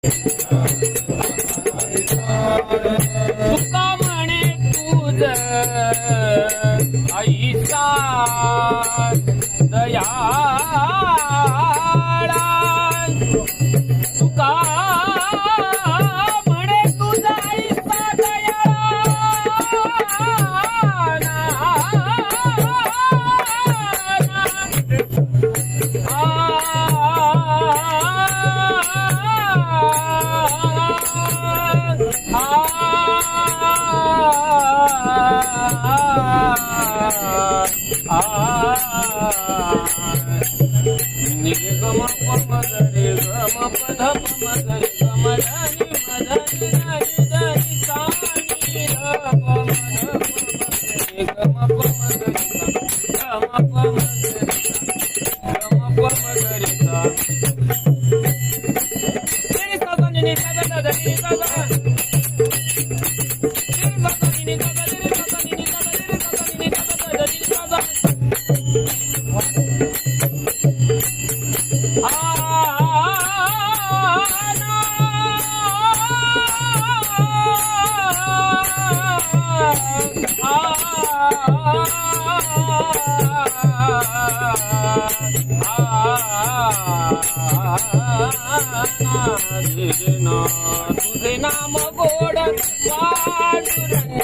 तुका म्हणे तुझ ऐसा दयाळा तुका म्हणे तुझा ऐसा निगम पमदरे गम पध पमदरे गमधनि मधनि धनि धनि सानि गम पमदरे गम पमदरे नि सा नि सा दा दा नि सा दा तुझे नाम गोड पांडुरंग